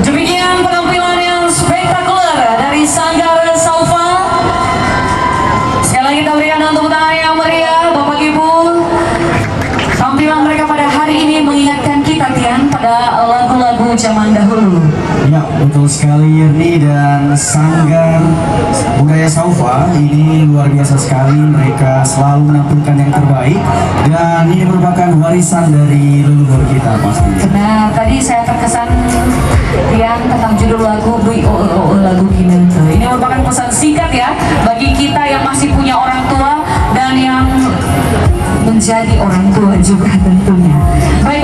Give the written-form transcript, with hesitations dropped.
Demikian penampilan yang spektakuler dari Sanggar Saufa. Sekali lagi kita berikan tepuk tangan yang meriah, Bapak Ibu. Tampilan mereka pada hari ini mengingatkan kita Tian pada lagu-lagu zaman dahulu. Ya, betul sekali Yerni, dan Sanggar Budaya Saufa ini luar biasa sekali. Mereka selalu menampilkan yang terbaik dan ini merupakan warisan dari leluhur kita pastinya. Nah, tadi saya terkesan Tian tentang judul lagu lagu Kinento. Ini merupakan pesan singkat ya bagi kita yang masih punya orang tua dan yang menjadi orang tua juga tentunya. Baik.